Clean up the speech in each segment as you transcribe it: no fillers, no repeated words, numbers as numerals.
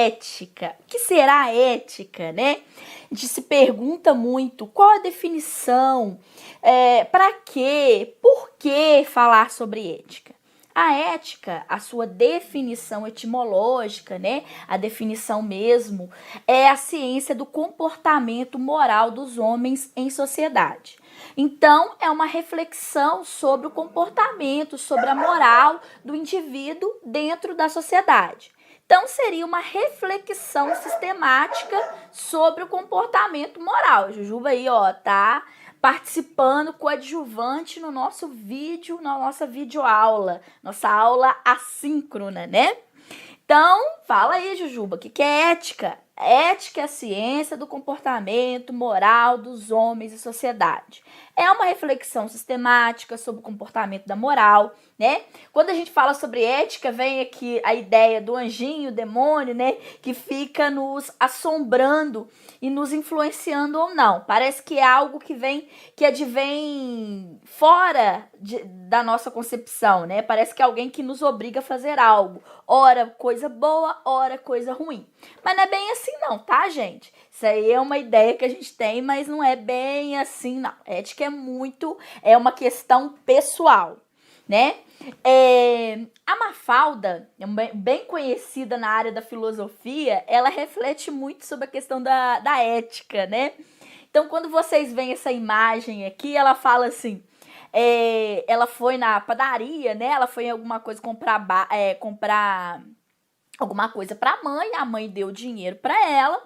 ética. O que será ética, né? A gente se pergunta muito qual a definição, para quê, por que falar sobre ética? A ética, a sua definição etimológica, né, a definição mesmo, é a ciência do comportamento moral dos homens em sociedade. Então, é uma reflexão sobre o comportamento, sobre a moral do indivíduo dentro da sociedade. Então, seria uma reflexão sistemática sobre o comportamento moral. Jujuba aí, ó, tá participando coadjuvante no nosso vídeo, na nossa videoaula, nossa aula assíncrona, né? Então, fala aí, Jujuba, o que é ética? Ética é a ciência do comportamento moral dos homens e sociedade. É uma reflexão sistemática sobre o comportamento da moral, né? Quando a gente fala sobre ética, vem aqui a ideia do anjinho, demônio, né? Que fica nos assombrando e nos influenciando ou não. Parece que é algo que advém fora da nossa concepção, né? Parece que é alguém que nos obriga a fazer algo. Ora coisa boa, ora coisa ruim. Mas não é bem assim não, tá, gente? Isso aí é uma ideia que a gente tem, mas não é bem assim, não. Ética é uma questão pessoal, né? A Mafalda, bem conhecida na área da filosofia, ela reflete muito sobre a questão da ética, né? Então, quando vocês veem essa imagem aqui, ela fala assim, ela foi na padaria, né? Ela foi em alguma coisa comprar alguma coisa para a mãe deu dinheiro para ela,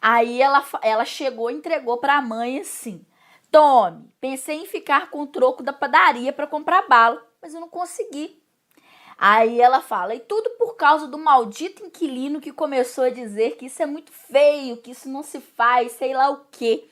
aí ela chegou e entregou para a mãe assim, tome, pensei em ficar com o troco da padaria para comprar bala, mas eu não consegui. Aí ela fala, e tudo por causa do maldito inquilino que começou a dizer que isso é muito feio, que isso não se faz, sei lá o quê.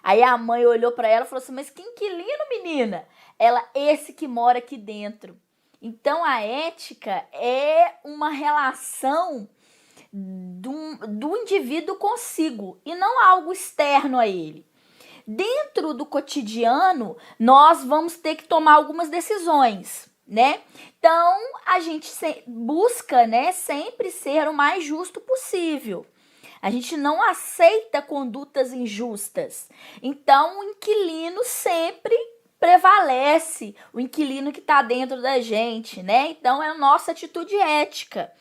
Aí a mãe olhou para ela e falou assim, mas que inquilino, menina? Ela, esse que mora aqui dentro. Então, a ética é uma relação do indivíduo consigo e não algo externo a ele. Dentro do cotidiano, nós vamos ter que tomar algumas decisões, né? Então, a gente busca, né, sempre ser o mais justo possível. A gente não aceita condutas injustas. Então, o inquilino sempre prevalece, o inquilino que está dentro da gente, né? Então, é a nossa atitude ética.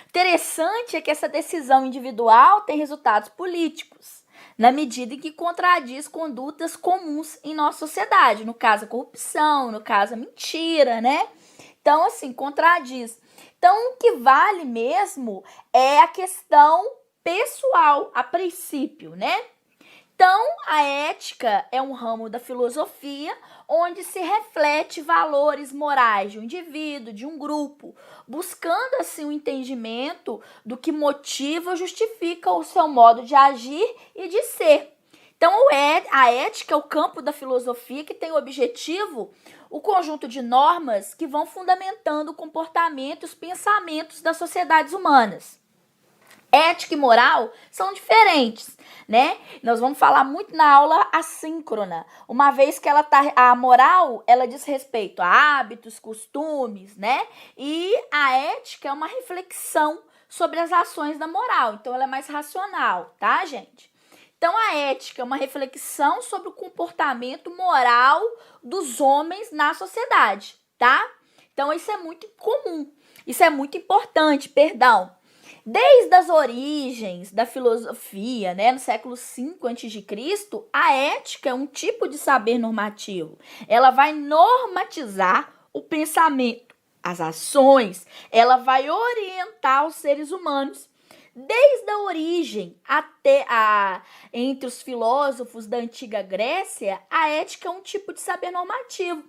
Interessante é que essa decisão individual tem resultados políticos, na medida em que contradiz condutas comuns em nossa sociedade. No caso, a corrupção, no caso, a mentira, né? Então, assim, contradiz. Então, o que vale mesmo é a questão pessoal, a princípio, né? Então, a ética é um ramo da filosofia onde se reflete valores morais de um indivíduo, de um grupo, buscando assim o entendimento do que motiva ou justifica o seu modo de agir e de ser. Então, a ética é o campo da filosofia que tem o objetivo, o conjunto de normas que vão fundamentando o comportamento e os pensamentos das sociedades humanas. Ética e moral são diferentes, né? Nós vamos falar muito na aula assíncrona, uma vez que a moral, ela diz respeito a hábitos, costumes, né? E a ética é uma reflexão sobre as ações da moral, então ela é mais racional, tá, gente? Então, a ética é uma reflexão sobre o comportamento moral dos homens na sociedade, tá? Então, isso é muito comum, isso é muito importante, perdão. Desde as origens da filosofia, né, no século V a.C., a ética é um tipo de saber normativo. Ela vai normatizar o pensamento, as ações, ela vai orientar os seres humanos. Desde a origem até entre os filósofos da antiga Grécia, a ética é um tipo de saber normativo.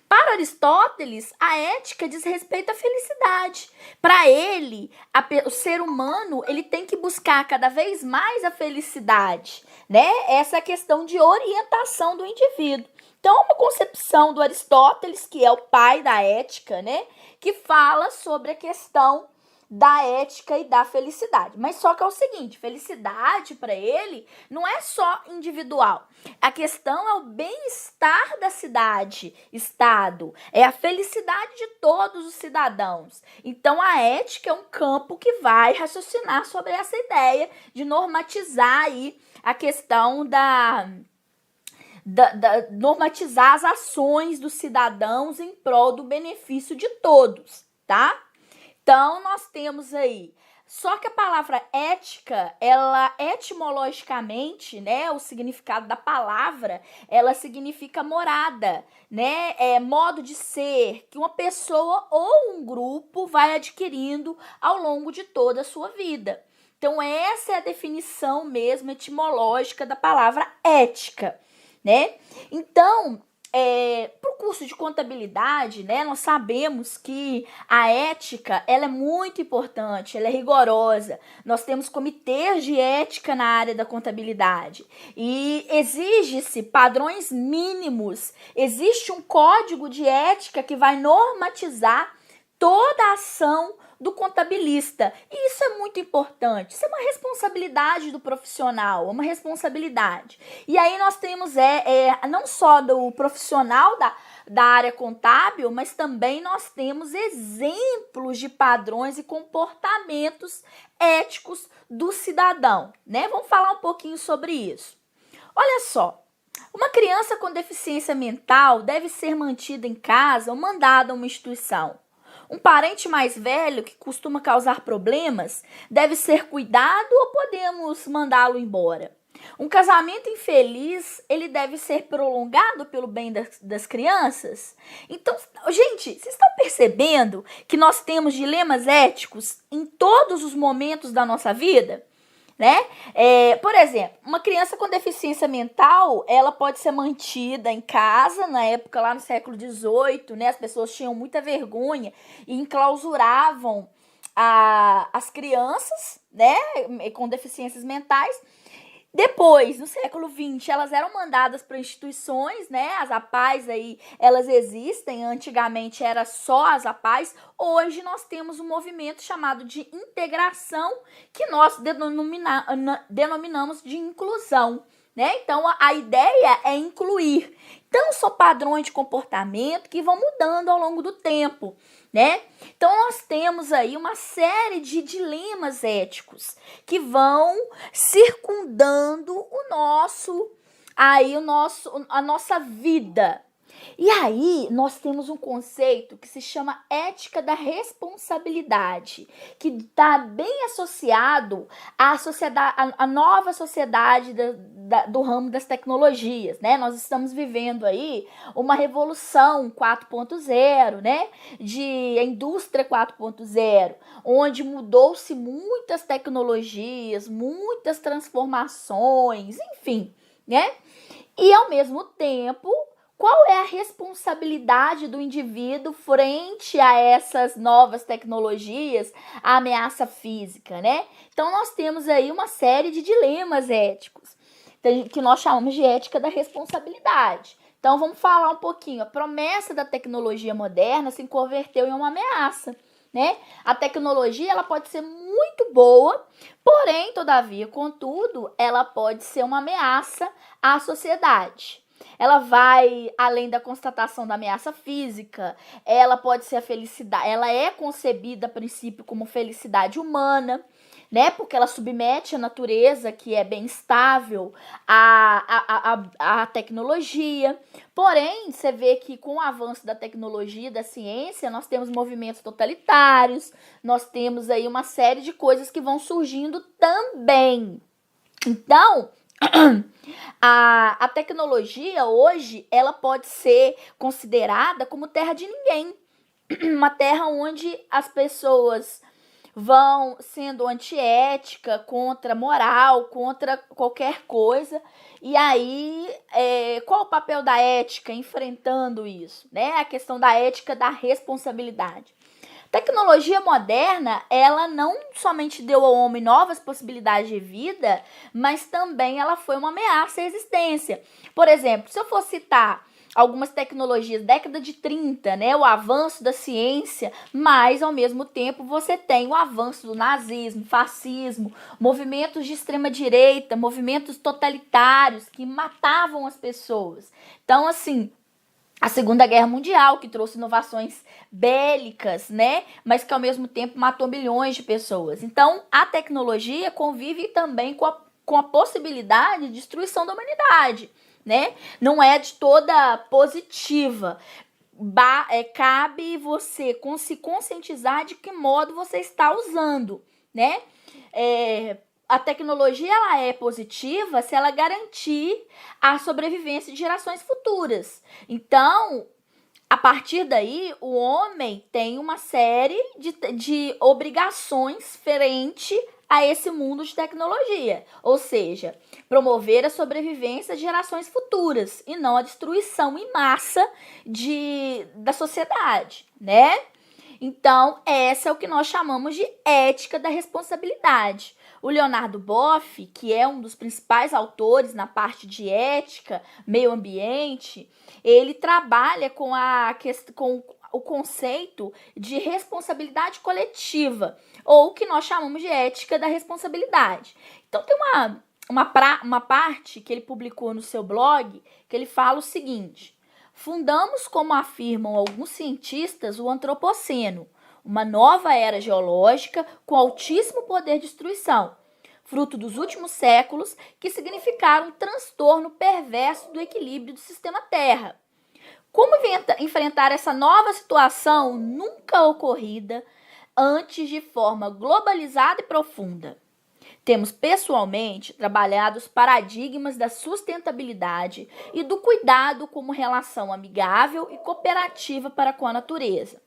Para Aristóteles, a ética diz respeito à felicidade. Para ele, o ser humano ele tem que buscar cada vez mais a felicidade, né? Essa é a questão de orientação do indivíduo. Então, uma concepção do Aristóteles, que é o pai da ética, né? Que fala sobre a questão da ética e da felicidade. Mas só que é o seguinte, felicidade para ele não é só individual. A questão é o bem-estar da cidade, estado, é a felicidade de todos os cidadãos. Então a ética é um campo que vai raciocinar sobre essa ideia de normatizar aí a questão normatizar as ações dos cidadãos em prol do benefício de todos, tá? Então, nós temos aí, só que a palavra ética, ela etimologicamente, né, o significado da palavra, ela significa morada, né, modo de ser que uma pessoa ou um grupo vai adquirindo ao longo de toda a sua vida. Então, essa é a definição mesmo etimológica da palavra ética, né? Então, para o curso de contabilidade, né, nós sabemos que a ética ela é muito importante, ela é rigorosa. Nós temos comitês de ética na área da contabilidade e exige-se padrões mínimos. Existe um código de ética que vai normatizar toda a ação do contabilista. E isso é muito importante. Isso é uma responsabilidade do profissional, uma responsabilidade. E aí nós temos não só do profissional da área contábil, mas também nós temos exemplos de padrões e comportamentos éticos do cidadão, né? Vamos falar um pouquinho sobre isso. Olha só, uma criança com deficiência mental deve ser mantida em casa ou mandada a uma instituição. Um parente mais velho que costuma causar problemas deve ser cuidado ou podemos mandá-lo embora? Um casamento infeliz, ele deve ser prolongado pelo bem das crianças? Então, gente, vocês estão percebendo que nós temos dilemas éticos em todos os momentos da nossa vida? Né? Por exemplo, uma criança com deficiência mental, ela pode ser mantida em casa, na época lá no século XVIII, né? As pessoas tinham muita vergonha e enclausuravam as crianças, né? Com deficiências mentais. Depois, no século XX, elas eram mandadas para instituições, né? As APAES aí, elas existem. Antigamente era só as APAES. Hoje nós temos um movimento chamado de integração, que nós denominamos de inclusão, né? Então, a ideia é incluir. Então, são padrões de comportamento que vão mudando ao longo do tempo, né? Então, nós temos aí uma série de dilemas éticos que vão circundando a nossa vida. E aí, nós temos um conceito que se chama ética da responsabilidade, que está bem associado à nova sociedade do ramo das tecnologias, né? Nós estamos vivendo aí uma revolução 4.0, né? De indústria 4.0, onde mudou-se muitas tecnologias, muitas transformações, enfim, né? E, ao mesmo tempo, qual é a responsabilidade do indivíduo frente a essas novas tecnologias, a ameaça física, né? Então, nós temos aí uma série de dilemas éticos, que nós chamamos de ética da responsabilidade. Então, vamos falar um pouquinho. A promessa da tecnologia moderna se converteu em uma ameaça, né? A tecnologia, ela pode ser muito boa, porém, todavia, contudo, ela pode ser uma ameaça à sociedade. Ela vai além da constatação da ameaça física, ela pode ser a felicidade, ela é concebida a princípio como felicidade humana, né? Porque ela submete a natureza, que é bem estável, à tecnologia. Porém, você vê que com o avanço da tecnologia, da ciência, nós temos movimentos totalitários, nós temos aí uma série de coisas que vão surgindo também. Então, a tecnologia hoje, ela pode ser considerada como terra de ninguém. Uma terra onde as pessoas vão sendo antiética, contra moral, contra qualquer coisa. E aí, qual o papel da ética enfrentando isso, né? A questão da ética da responsabilidade. Tecnologia moderna, ela não somente deu ao homem novas possibilidades de vida, mas também ela foi uma ameaça à existência. Por exemplo, se eu for citar algumas tecnologias, década de 30, né, o avanço da ciência, mas ao mesmo tempo você tem o avanço do nazismo, fascismo, movimentos de extrema direita, movimentos totalitários que matavam as pessoas. Então, assim, a Segunda Guerra Mundial, que trouxe inovações bélicas, né? Mas que ao mesmo tempo matou milhões de pessoas. Então, a tecnologia convive também com a possibilidade de destruição da humanidade, né? Não é de toda positiva. Cabe você se conscientizar de que modo você está usando, né? A tecnologia ela é positiva se ela garantir a sobrevivência de gerações futuras. Então, a partir daí, o homem tem uma série de obrigações frente a esse mundo de tecnologia. Ou seja, promover a sobrevivência de gerações futuras e não a destruição em massa da sociedade, né? Então, essa é o que nós chamamos de ética da responsabilidade. O Leonardo Boff, que é um dos principais autores na parte de ética, meio ambiente, ele trabalha com o conceito de responsabilidade coletiva, ou o que nós chamamos de ética da responsabilidade. Então, tem uma parte que ele publicou no seu blog, que ele fala o seguinte: fundamos, como afirmam alguns cientistas, o Antropoceno, uma nova era geológica com altíssimo poder de destruição, fruto dos últimos séculos que significaram um transtorno perverso do equilíbrio do sistema Terra. Como enfrentar essa nova situação nunca ocorrida antes de forma globalizada e profunda? Temos pessoalmente trabalhado os paradigmas da sustentabilidade e do cuidado como relação amigável e cooperativa para com a natureza.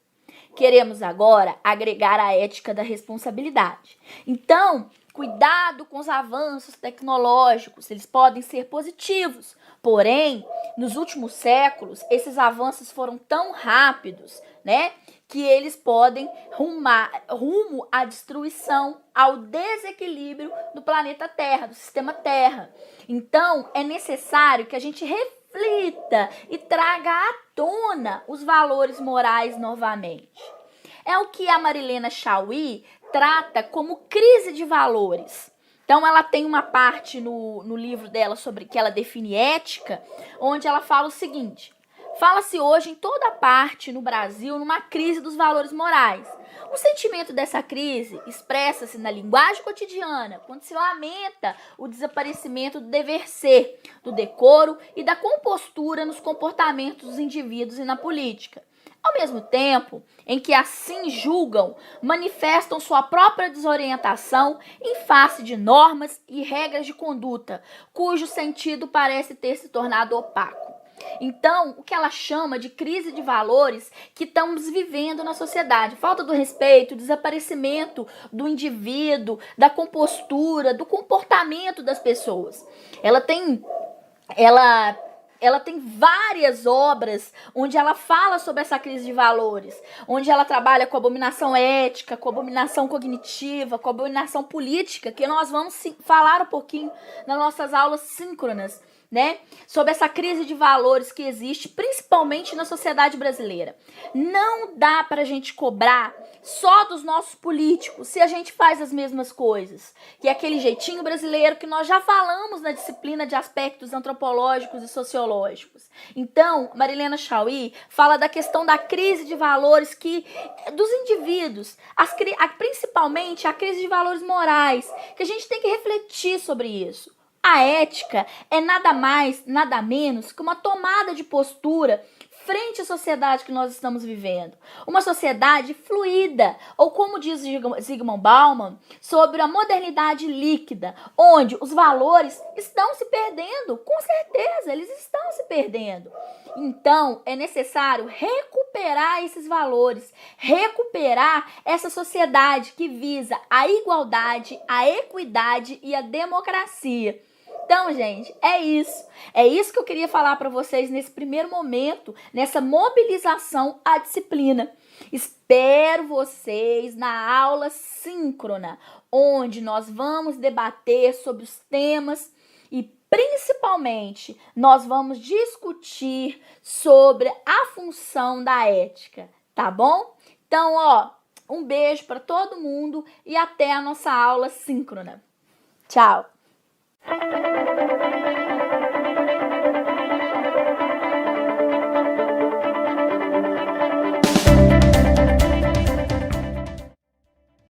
Queremos agora agregar a ética da responsabilidade. Então, cuidado com os avanços tecnológicos, eles podem ser positivos. Porém, nos últimos séculos, esses avanços foram tão rápidos, né, que eles podem rumo à destruição, ao desequilíbrio do planeta Terra, do sistema Terra. Então, é necessário que a gente reflita e traga à tona os valores morais novamente. É o que a Marilena Chaui trata como crise de valores. Então, ela tem uma parte no livro dela sobre que ela define ética, onde ela fala o seguinte: fala-se hoje em toda parte no Brasil numa crise dos valores morais. O sentimento dessa crise expressa-se na linguagem cotidiana, quando se lamenta o desaparecimento do dever ser, do decoro e da compostura nos comportamentos dos indivíduos e na política. Ao mesmo tempo em que assim julgam, manifestam sua própria desorientação em face de normas e regras de conduta, cujo sentido parece ter se tornado opaco. Então, o que ela chama de crise de valores que estamos vivendo na sociedade, falta do respeito, desaparecimento do indivíduo, da compostura, do comportamento das pessoas. Ela tem várias obras onde ela fala sobre essa crise de valores, onde ela trabalha com abominação ética, com abominação cognitiva, com abominação política, que nós vamos falar um pouquinho nas nossas aulas síncronas, né? Sobre essa crise de valores que existe, principalmente na sociedade brasileira. Não dá pra gente cobrar só dos nossos políticos se a gente faz as mesmas coisas, que é aquele jeitinho brasileiro que nós já falamos na disciplina de aspectos antropológicos e sociológicos. Então, Marilena Chaui fala da questão da crise de valores dos indivíduos, principalmente a crise de valores morais, que a gente tem que refletir sobre isso. A ética é nada mais, nada menos que uma tomada de postura frente à sociedade que nós estamos vivendo. Uma sociedade fluida, ou como diz Zygmunt Bauman, sobre a modernidade líquida, onde os valores estão se perdendo. Com certeza, eles estão se perdendo. Então, é necessário recuperar esses valores, recuperar essa sociedade que visa a igualdade, a equidade e a democracia. Então, gente, é isso. É isso que eu queria falar para vocês nesse primeiro momento, nessa mobilização à disciplina. Espero vocês na aula síncrona, onde nós vamos debater sobre os temas e principalmente nós vamos discutir sobre a função da ética, tá bom? Então, ó, um beijo para todo mundo e até a nossa aula síncrona. Tchau!